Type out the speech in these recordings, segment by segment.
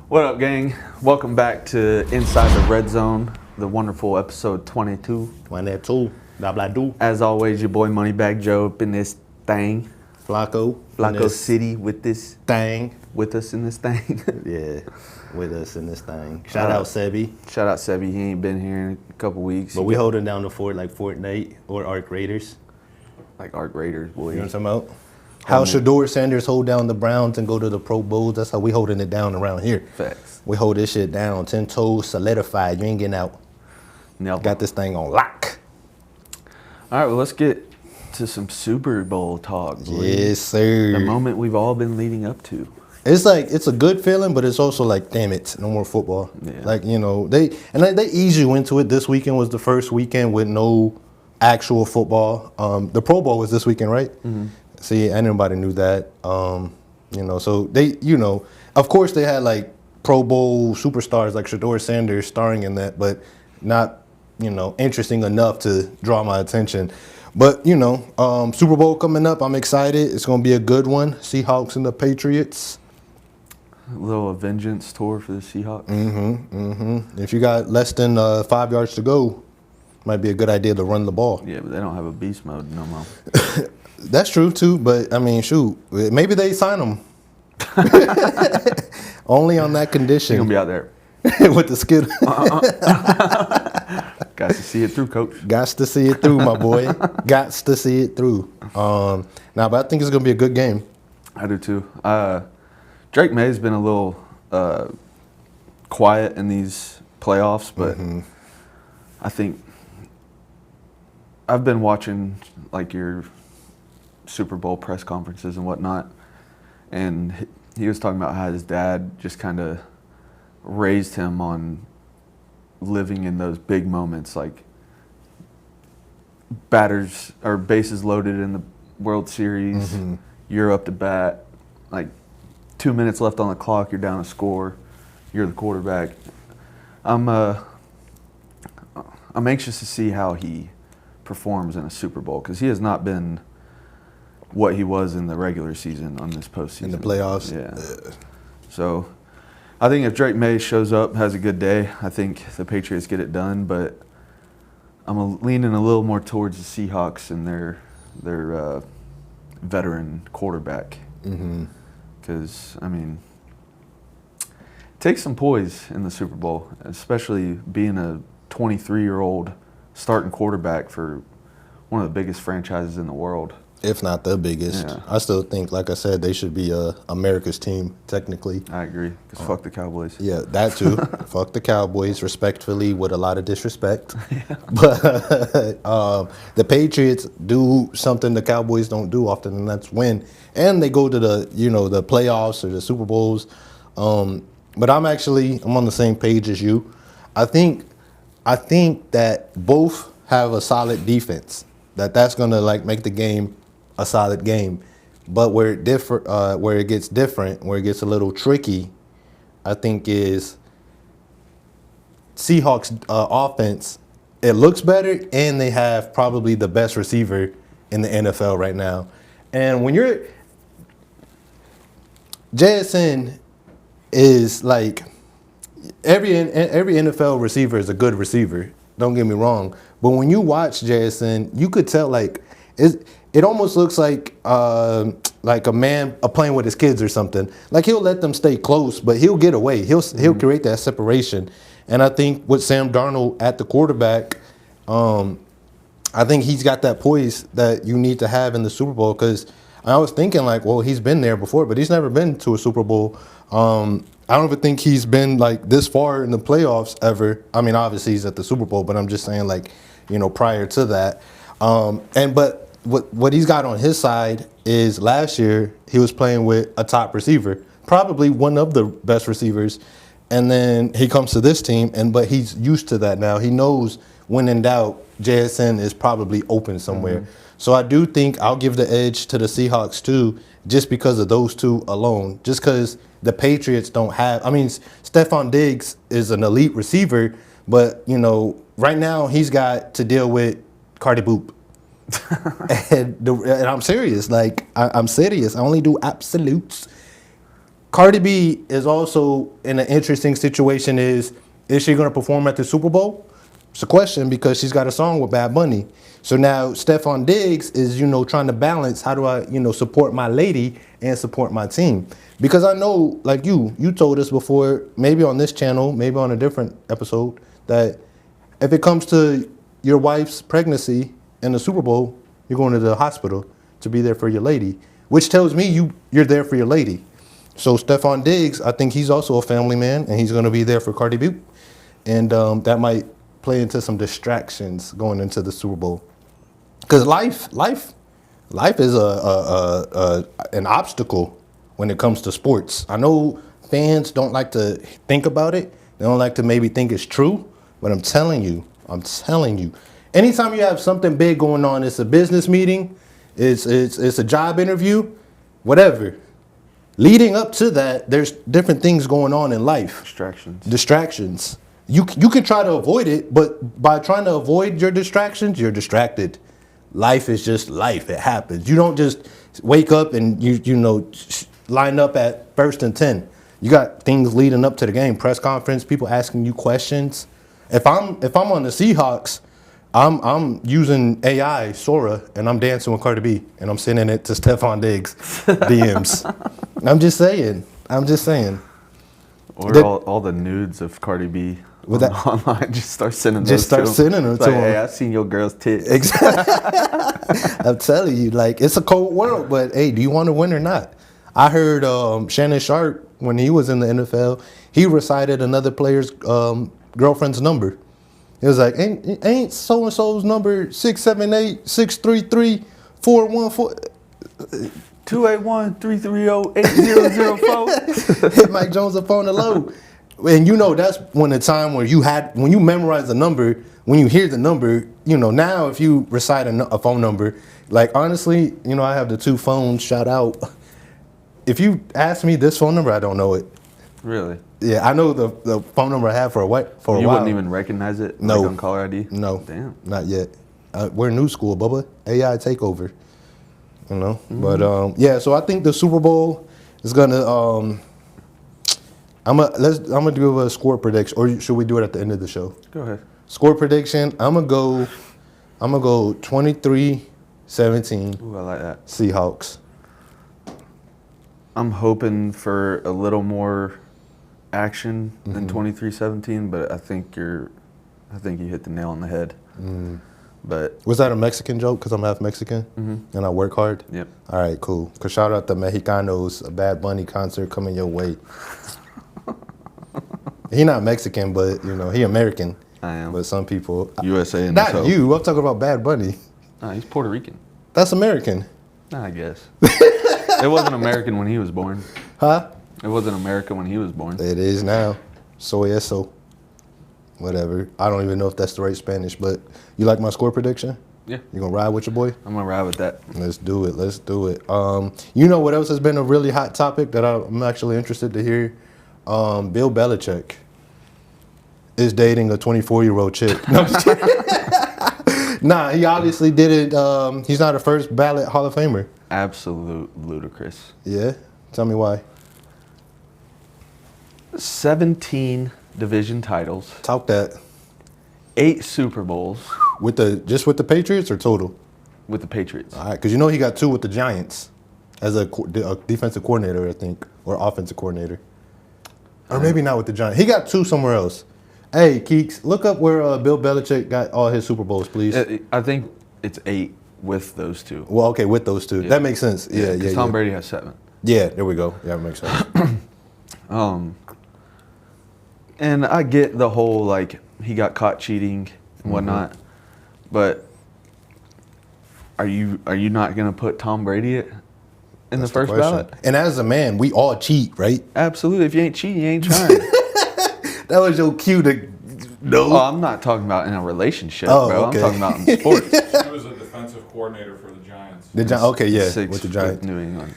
What up, gang? Welcome back to Inside the Red Zone, the wonderful episode 22. 22, blah do. As always, your boy Moneybag Joe up in this thing. Flacco City with this thing. with us in this thing. Yeah, with us in this thing. Shout out Sebi. Shout out Sebby. He ain't been here in a couple weeks. But we holding down the fort like Fortnite or Arc Raiders. Like Arc Raiders, boy. You know what I'm talking about? How Shador Sanders hold down the Browns and go to the Pro Bowls. That's how we holding it down around here. Facts. We hold this shit down, 10 toes, solidified. You ain't getting out. Never. Got this thing on lock. All right, well, let's get to some Super Bowl talk, boy. Yes, sir. The moment we've all been leading up to. It's like, it's a good feeling, but it's also like, damn it, no more football. Yeah. Like, you know, they ease you into it. This weekend was the first weekend with no actual football. The Pro Bowl was this weekend, right? Mm-hmm. See, anybody knew that. You know, so they, you know, of course they had like Pro Bowl superstars like Shador Sanders starring in that, but not, you know, interesting enough to draw my attention. But, you know, Super Bowl coming up. I'm excited. It's going to be a good one. Seahawks and the Patriots. A little vengeance tour for the Seahawks. If you got less than 5 yards to go, might be a good idea to run the ball. Yeah, but they don't have a beast mode no more. That's true, too. But, I mean, shoot, maybe they sign them. Only on that condition. You're going to be out there. With the skid. Got to see it through, coach. Gots to see it through, my boy. Gots to see it through. But I think it's going to be a good game. I do, too. Drake May's been a little quiet in these playoffs, but I think I've been watching, like, your Super Bowl press conferences and whatnot, and he was talking about how his dad just kind of raised him on living in those big moments, like batters or bases loaded in the World Series, you're up to bat, like 2 minutes left on the clock, you're down a score, you're the quarterback. I'm anxious to see how he performs in a Super Bowl, because he has not been what he was in the regular season on this postseason. In the playoffs? Yeah. So I think if Drake May shows up, has a good day, I think the Patriots get it done, but I'm leaning a little more towards the Seahawks and their veteran quarterback. Because, I mean, it takes some poise in the Super Bowl, especially being a 23-year-old starting quarterback for one of the biggest franchises in the world. If not the biggest. Yeah. I still think, like I said, they should be America's team, technically. I agree, because fuck the Cowboys. Yeah, that too. Fuck the Cowboys, respectfully, with a lot of disrespect. Yeah. But the Patriots do something the Cowboys don't do often, and that's win. And they go to the, you know, the playoffs or the Super Bowls. But I'm on the same page as you. I think that both have a solid defense. That's gonna like make the game a solid game. But where it gets different, where it gets a little tricky, I think is Seahawks offense. It looks better, and they have probably the best receiver in the NFL right now. And when you're JSN is like every NFL receiver is a good receiver. Don't get me wrong, but when you watch JSN, you could tell like it almost looks like a man playing with his kids or something. Like he'll let them stay close, but he'll get away. He'll create that separation. And I think with Sam Darnold at the quarterback, I think he's got that poise that you need to have in the Super Bowl. Because I was thinking like, well, he's been there before, but he's never been to a Super Bowl. I don't even think he's been like this far in the playoffs ever. I mean, obviously he's at the Super Bowl, but I'm just saying like, you know, prior to that. But what he's got on his side is last year he was playing with a top receiver, probably one of the best receivers. And then he comes to this team, but he's used to that now. He knows when in doubt, JSN is probably open somewhere. So I do think I'll give the edge to the Seahawks too, just because of those two alone. Just because the Patriots don't have, I mean, Stephon Diggs is an elite receiver, but, you know, right now he's got to deal with Cardi Boop. and I'm serious. Like, I'm serious. I only do absolutes. Cardi B is also in an interesting situation. Is she going to perform at the Super Bowl? It's a question because she's got a song with Bad Bunny. So now Stephon Diggs is, trying to balance how do I, support my lady and support my team. Because I know, like you told us before, maybe on this channel, maybe on a different episode, that if it comes to your wife's pregnancy and the Super Bowl, you're going to the hospital to be there for your lady, which tells me you're there for your lady. So Stephon Diggs, I think he's also a family man, and he's going to be there for Cardi B. And that might play into some distractions going into the Super Bowl. Because life is an obstacle when it comes to sports. I know fans don't like to think about it. They don't like to maybe think it's true. But I'm telling you, anytime you have something big going on, it's a business meeting, it's a job interview, whatever. Leading up to that, there's different things going on in life. Distractions. You can try to avoid it, but by trying to avoid your distractions, you're distracted. Life is just life. It happens. You don't just wake up and line up at 1st and 10. You got things leading up to the game, press conference, people asking you questions. If I'm on the Seahawks, I'm using AI Sora and I'm dancing with Cardi B and I'm sending it to Stephon Diggs DMs. I'm just saying. Or all the nudes of Cardi B online. Just start sending them to him. Hey, I seen your girl's tits. Exactly. I'm telling you, like, it's a cold world, but hey, do you want to win or not? I heard Shannon Sharp, when he was in the NFL, he recited another player's girlfriend's number. It was like, ain't so-and-so's number 678-633-414? 281-330-8004. Hit Mike Jones up on the low. And that's when the time where when you memorize the number, when you hear the number, now if you recite a phone number, like honestly, I have the 2 phones, shout out. If you ask me this phone number, I don't know it. Really? Yeah, I know the phone number I have for a while. You wouldn't even recognize it? No. Like on caller ID? No. Damn. Not yet. We're new school, Bubba. AI takeover. Mm-hmm. But yeah, so I think the Super Bowl is gonna I'm gonna do a score prediction, or should we do it at the end of the show? Go ahead. Score prediction. I'm gonna go 23-17. Ooh, I like that. Seahawks. I'm hoping for a little more action than 23-17, but I think you hit the nail on the head. But was that a Mexican joke? Because I'm half Mexican and I work hard. Yep. All right, cool. Cause shout out to Mexicanos, a Bad Bunny concert coming your way. He not Mexican, but he American. I am. But some people USA and not you. I'm talking about Bad Bunny. Nah, he's Puerto Rican. That's American. I guess. It wasn't American when he was born. Huh? It wasn't America when he was born. It is now. So eso. Whatever. I don't even know if that's the right Spanish, but you like my score prediction? Yeah. You gonna ride with your boy? I'm gonna ride with that. Let's do it. You know what else has been a really hot topic that I'm actually interested to hear? Bill Belichick is dating a 24-year-old chick. No, I'm just kidding. Nah, he obviously didn't. He's not a first ballot Hall of Famer. Absolute ludicrous. Yeah? Tell me why. 17 division titles. Talk that. 8 Super Bowls. Just with the Patriots or total? With the Patriots. All right, because he got 2 with the Giants as a defensive coordinator, I think, or offensive coordinator. Or maybe not with the Giants. He got 2 somewhere else. Hey, Keeks, look up where Bill Belichick got all his Super Bowls, please. I think it's 8 with those 2. Well, okay, with those 2. Yeah. That makes sense. Yeah. Tom Brady has 7. Yeah, there we go. Yeah, it makes sense. And I get the whole, like, he got caught cheating and whatnot, but are you not going to put Tom Brady in the first ballot? And as a man, we all cheat, right? Absolutely. If you ain't cheating, you ain't trying. That was your cue to no. Oh, I'm not talking about in a relationship, bro. Okay. I'm talking about in sports. He was a defensive coordinator for the Giants. Okay, yeah, 6 with the Giants. New England.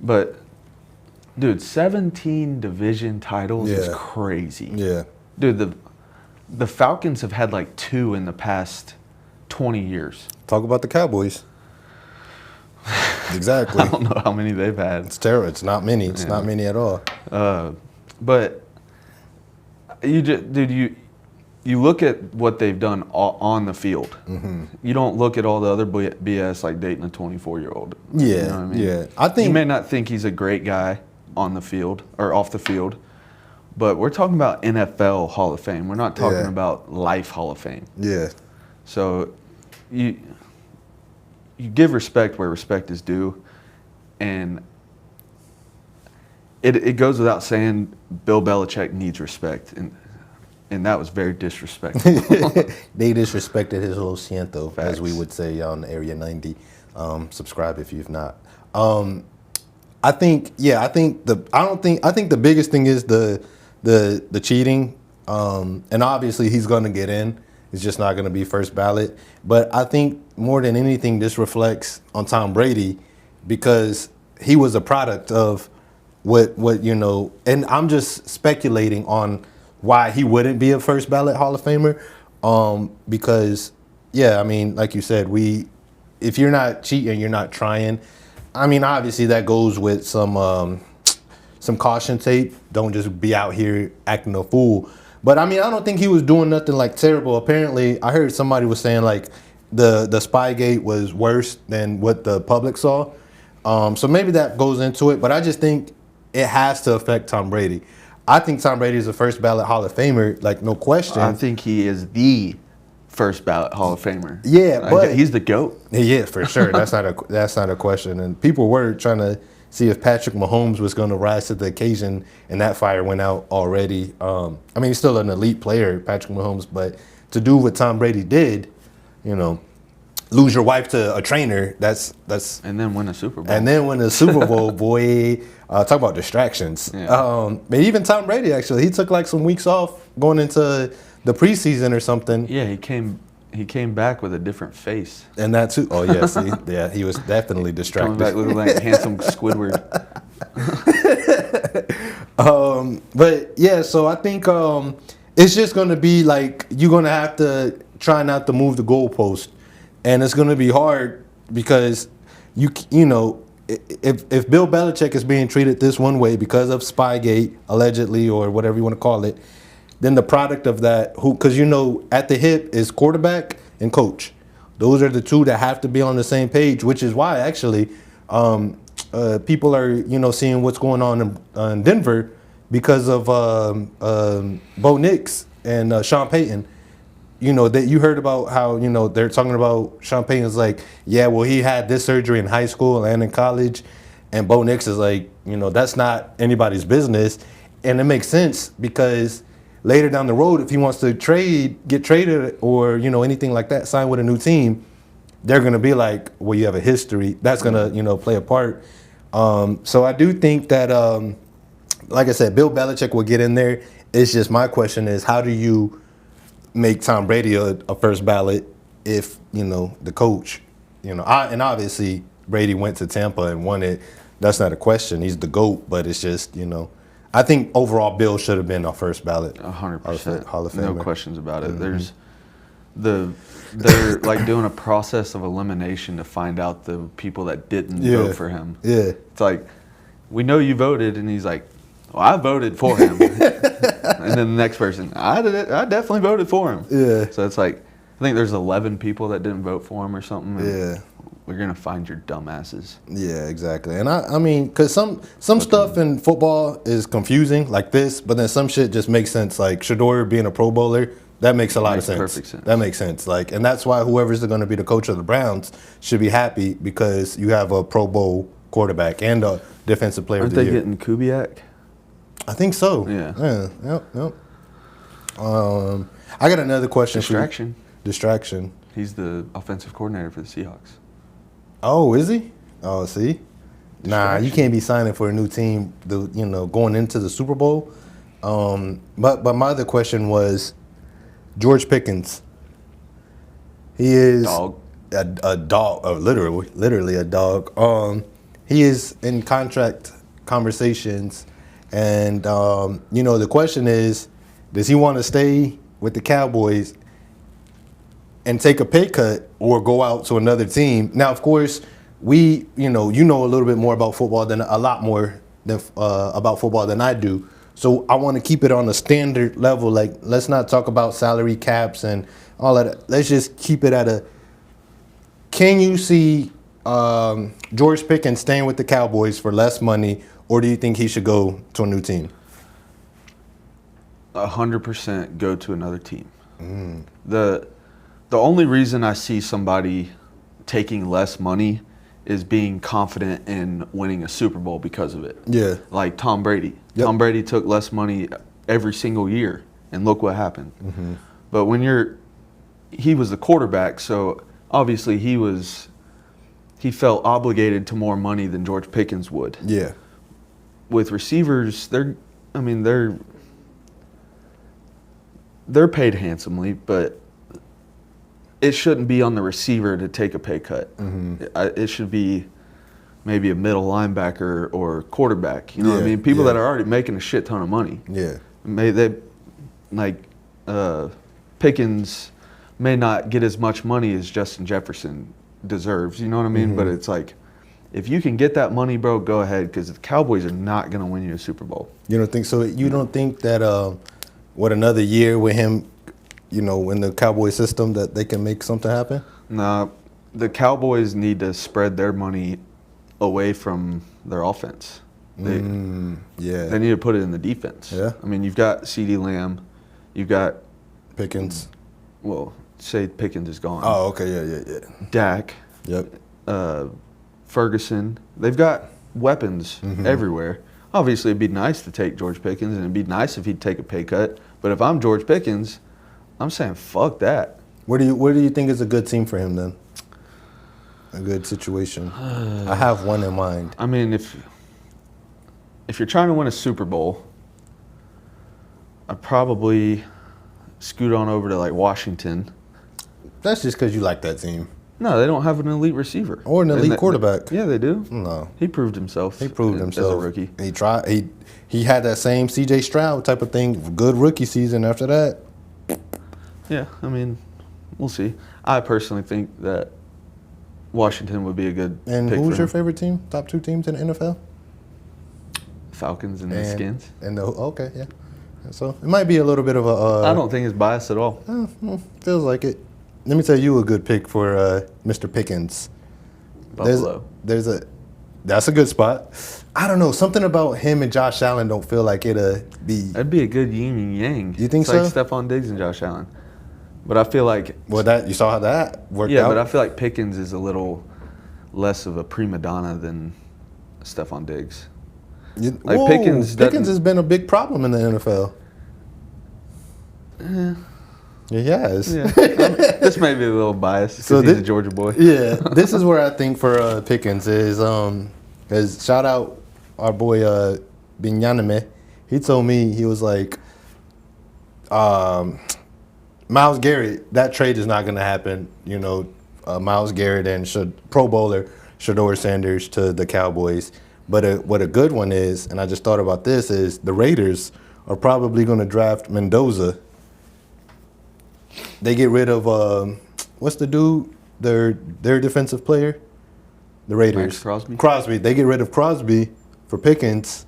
But, dude, 17 division titles is crazy. Yeah. Dude, the Falcons have had like 2 in the past 20 years. Talk about the Cowboys. Exactly. I don't know how many they've had. It's terrible. It's not many. It's not many at all. But you look at what they've done on the field. Mm-hmm. You don't look at all the other BS like dating a 24-year-old. Yeah, you know what I mean? yeah. I think you may not think he's a great guy on the field or off the field, but we're talking about NFL Hall of Fame. We're not talking about life Hall of Fame. Yeah. So you give respect where respect is due, and it goes without saying Bill Belichick needs respect, and that was very disrespectful. They disrespected his lo siento, Facts. as we would say on Area 90. Subscribe if you've not. I think the biggest thing is the cheating, and obviously he's going to get in. It's just not going to be first ballot. But I think more than anything, this reflects on Tom Brady because he was a product of what and I'm just speculating on why he wouldn't be a first ballot Hall of Famer, because I mean, like you said, if you're not cheating, you're not trying. I mean, obviously that goes with some caution tape. Don't just be out here acting a fool. But I mean, I don't think he was doing nothing like terrible. Apparently, I heard somebody was saying like the Spygate was worse than what the public saw. So maybe that goes into it. But I just think it has to affect Tom Brady. I think Tom Brady is a first ballot Hall of Famer, like no question. I think he is the first ballot Hall of Famer. Yeah, but he's the GOAT. Yeah, for sure. That's not a question. And people were trying to see if Patrick Mahomes was going to rise to the occasion, and that fire went out already. I mean, he's still an elite player, Patrick Mahomes, but to do what Tom Brady did, lose your wife to a trainer, that's and then win a Super Bowl. And then win a Super Bowl, boy. Talk about distractions. Yeah. But even Tom Brady, actually, he took like some weeks off going into the preseason or something. Yeah, he came back with a different face. And that too. Oh yeah, see, yeah, he was definitely distracted. Coming back looking like handsome Squidward. But yeah, so I think it's just gonna be like you're gonna have to try not to move the goalpost, and it's gonna be hard because you know if Bill Belichick is being treated this one way because of Spygate allegedly or whatever you want to call it, then the product of that, because at the hip is quarterback and coach. Those are the two that have to be on the same page, which is why actually people are seeing what's going on in Denver because of Bo Nix and Sean Payton. That you heard about how they're talking about Sean Payton's like, yeah, well, he had this surgery in high school and in college, and Bo Nix is like, that's not anybody's business, and it makes sense because later down the road, if he wants to get traded or anything like that, sign with a new team, they're gonna be like, well, you have a history. That's gonna play a part. So I do think that, like I said, Bill Belichick will get in there. It's just my question is, how do you make Tom Brady a first ballot if the coach, and obviously Brady went to Tampa and won it. That's not a question. He's the GOAT, but it's just I think overall Bill should have been our first ballot. 100%. Hall of Famer. No questions about it. Mm-hmm. They're like doing a process of elimination to find out the people that didn't vote for him. Yeah. It's like, we know you voted, and he's like, well, I voted for him. And then the next person, I definitely voted for him. Yeah. So it's like, I think there's 11 people that didn't vote for him or something. Yeah. We're going to find your dumbasses. Yeah, exactly. And I mean, because some stuff in football is confusing like this, but then some shit just makes sense. Like Shador being a Pro Bowler, that makes a lot of sense. Perfect sense. That makes sense. Like, and that's why whoever's going to be the coach of the Browns should be happy because you have a Pro Bowl quarterback and a defensive player of the year. Aren't they getting Kubiak? I think so. Yeah. Yep. I got another question Distraction. for you. Distraction. He's the offensive coordinator for the Seahawks. Oh, is he? Oh, see? Nah, you can't be signing for a new team, going into the Super Bowl. But my other question was George Pickens. He is a dog, literally a dog. He is in contract conversations, and the question is, does he want to stay with the Cowboys and take a pay cut or go out to another team? Now, of course, you know a little bit more about football than a lot more than about football than I do. So I want to keep it on a standard level. Like, let's not talk about salary caps and all of that. Let's just keep it at a. Can you see George Pickens staying with the Cowboys for less money, or do you think he should go to a new team? 100% go to another team. The only reason I see somebody taking less money is being confident in winning a Super Bowl because of it. Yeah. Like Tom Brady. Yep. Tom Brady took less money every single year, and look what happened. Mm-hmm. But he was the quarterback, so obviously he felt obligated to more money than George Pickens would. Yeah. With receivers, they're paid handsomely, but it shouldn't be on the receiver to take a pay cut. It should be maybe a middle linebacker or quarterback. You know what I mean? People that are already making a shit ton of money. Yeah. Pickens may not get as much money as Justin Jefferson deserves. You know what I mean? But it's like, if you can get that money, bro, go ahead, because the Cowboys are not going to win you a Super Bowl. You don't think so? You don't think that another year with him, you know, in the Cowboy system, that they can make something happen? Nah, the Cowboys need to spread their money away from their offense. They need to put it in the defense. Yeah. I mean, you've got CeeDee Lamb, you've got Pickens. Well, say Pickens is gone. Oh, okay, yeah. Dak. Yep. Ferguson. They've got weapons everywhere. Obviously, it'd be nice to take George Pickens, and it'd be nice if he'd take a pay cut. But if I'm George Pickens, I'm saying fuck that. Where do you think is a good team for him then? A good situation. I have one in mind. I mean, if you're trying to win a Super Bowl, I'd probably scoot on over to like Washington. That's just because you like that team. No, they don't have an elite receiver Or an elite quarterback. Yeah, they do. No. He proved himself. He proved himself as a rookie. He had that same C.J. Stroud type of thing. Good rookie season after that. Yeah, I mean, we'll see. I personally think that Washington would be a good And pick who's for your him. favorite team? Top two teams in the NFL? Falcons and the Skins. Okay, yeah. So it might be a little bit of a. I don't think it's biased at all. Feels like it. Let me tell you a good pick for Mr. Pickens. Buffalo. That's a good spot. I don't know, something about him and Josh Allen don't feel like it'll be. That'd be a good yin and yang. You think it's so? Like Stephon Diggs and Josh Allen. But I feel like. Well, you saw how that worked out. Yeah, but I feel like Pickens is a little less of a prima donna than Stephon Diggs. Pickens has been a big problem in the NFL. Yeah, he has. Yeah. This may be a little biased because he's a Georgia boy. Yeah, this is where I think for Pickens is shout out our boy Binyanime. He told me, he was like, Myles Garrett, that trade is not going to happen. You know, Myles Garrett and Pro Bowler Shedeur Sanders to the Cowboys. But what a good one is, and I just thought about this, is the Raiders are probably going to draft Mendoza. They get rid of what's the dude? Their defensive player, the Raiders. Max Crosby. Crosby. They get rid of Crosby for Pickens.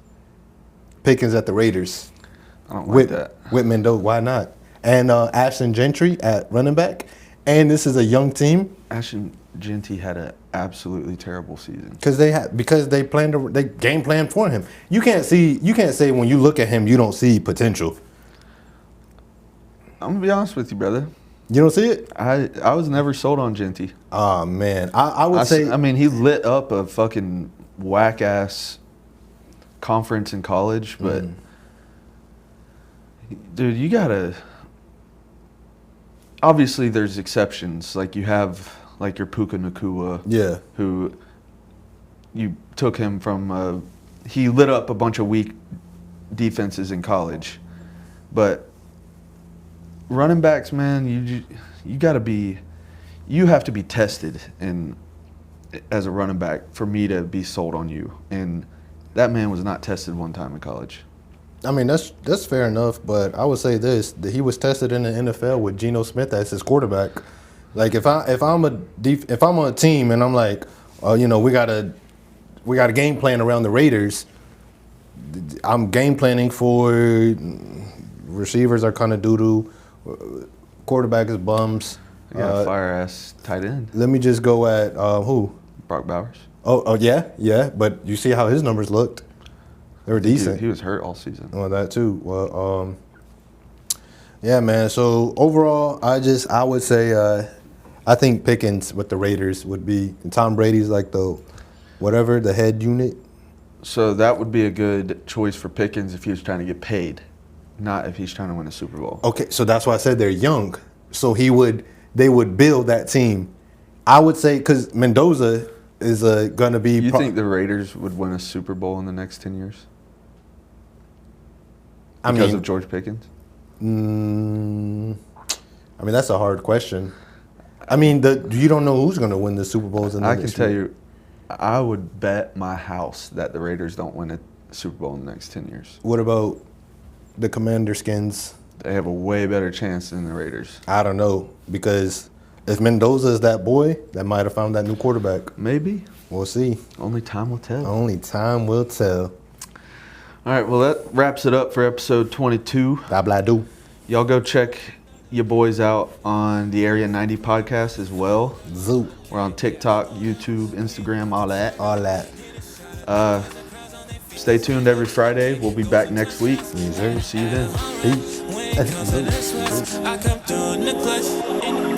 Pickens at the Raiders. I don't like that. With Mendoza, why not? And Ashton Gentry at running back. And this is a young team. Ashton Gentry had an absolutely terrible season. Because they game planned for him. You can't say when you look at him you don't see potential. I'm gonna be honest with you, brother. You don't see it? I was never sold on Gentry. Oh man, I would say. I mean, he lit up a fucking whack ass conference in college, but dude, you gotta. Obviously, there's exceptions. Like you have like your Puka Nacua, Yeah. who you took him from. He lit up a bunch of weak defenses in college, but. Running backs, man, you have to be tested as a running back for me to be sold on you. And that man was not tested one time in college. I mean, that's fair enough, but I would say this: that he was tested in the NFL with Geno Smith as his quarterback. Like if I'm on a team and I'm like, you know, we got a game plan around the Raiders. I'm game planning for receivers are kind of doo-doo. Quarterback is bums. Yeah, fire ass tight end. Let me just go at who? Brock Bowers. Oh yeah. But you see how his numbers looked. They were decent. He was hurt all season. Well, that too. Well, yeah, man. So overall, I would say I think Pickens with the Raiders would be. And Tom Brady's like the head unit. So that would be a good choice for Pickens if he was trying to get paid, not if he's trying to win a Super Bowl. Okay, so that's why I said they're young. So they would build that team. I would say because Mendoza is going to be. You think the Raiders would win a Super Bowl in the next 10 years? Because of George Pickens? I mean, that's a hard question. I mean, you don't know who's going to win the Super Bowls in the next I can tell you, I would bet my house that the Raiders don't win a Super Bowl in the next 10 years. What about the Commander Skins? They have a way better chance than the Raiders. I don't know, because if Mendoza is that boy, that might have found that new quarterback. Maybe. We'll see. Only time will tell. Only time will tell. All right, well, that wraps it up for episode 22. Blah, blah, do. Y'all go check your boys out on the Area 90 podcast as well. Zoo. We're on TikTok, YouTube, Instagram, all that. All that. Stay tuned every Friday. We'll be back next week. Yes, sir. See you then. Peace. I come through in the clutch.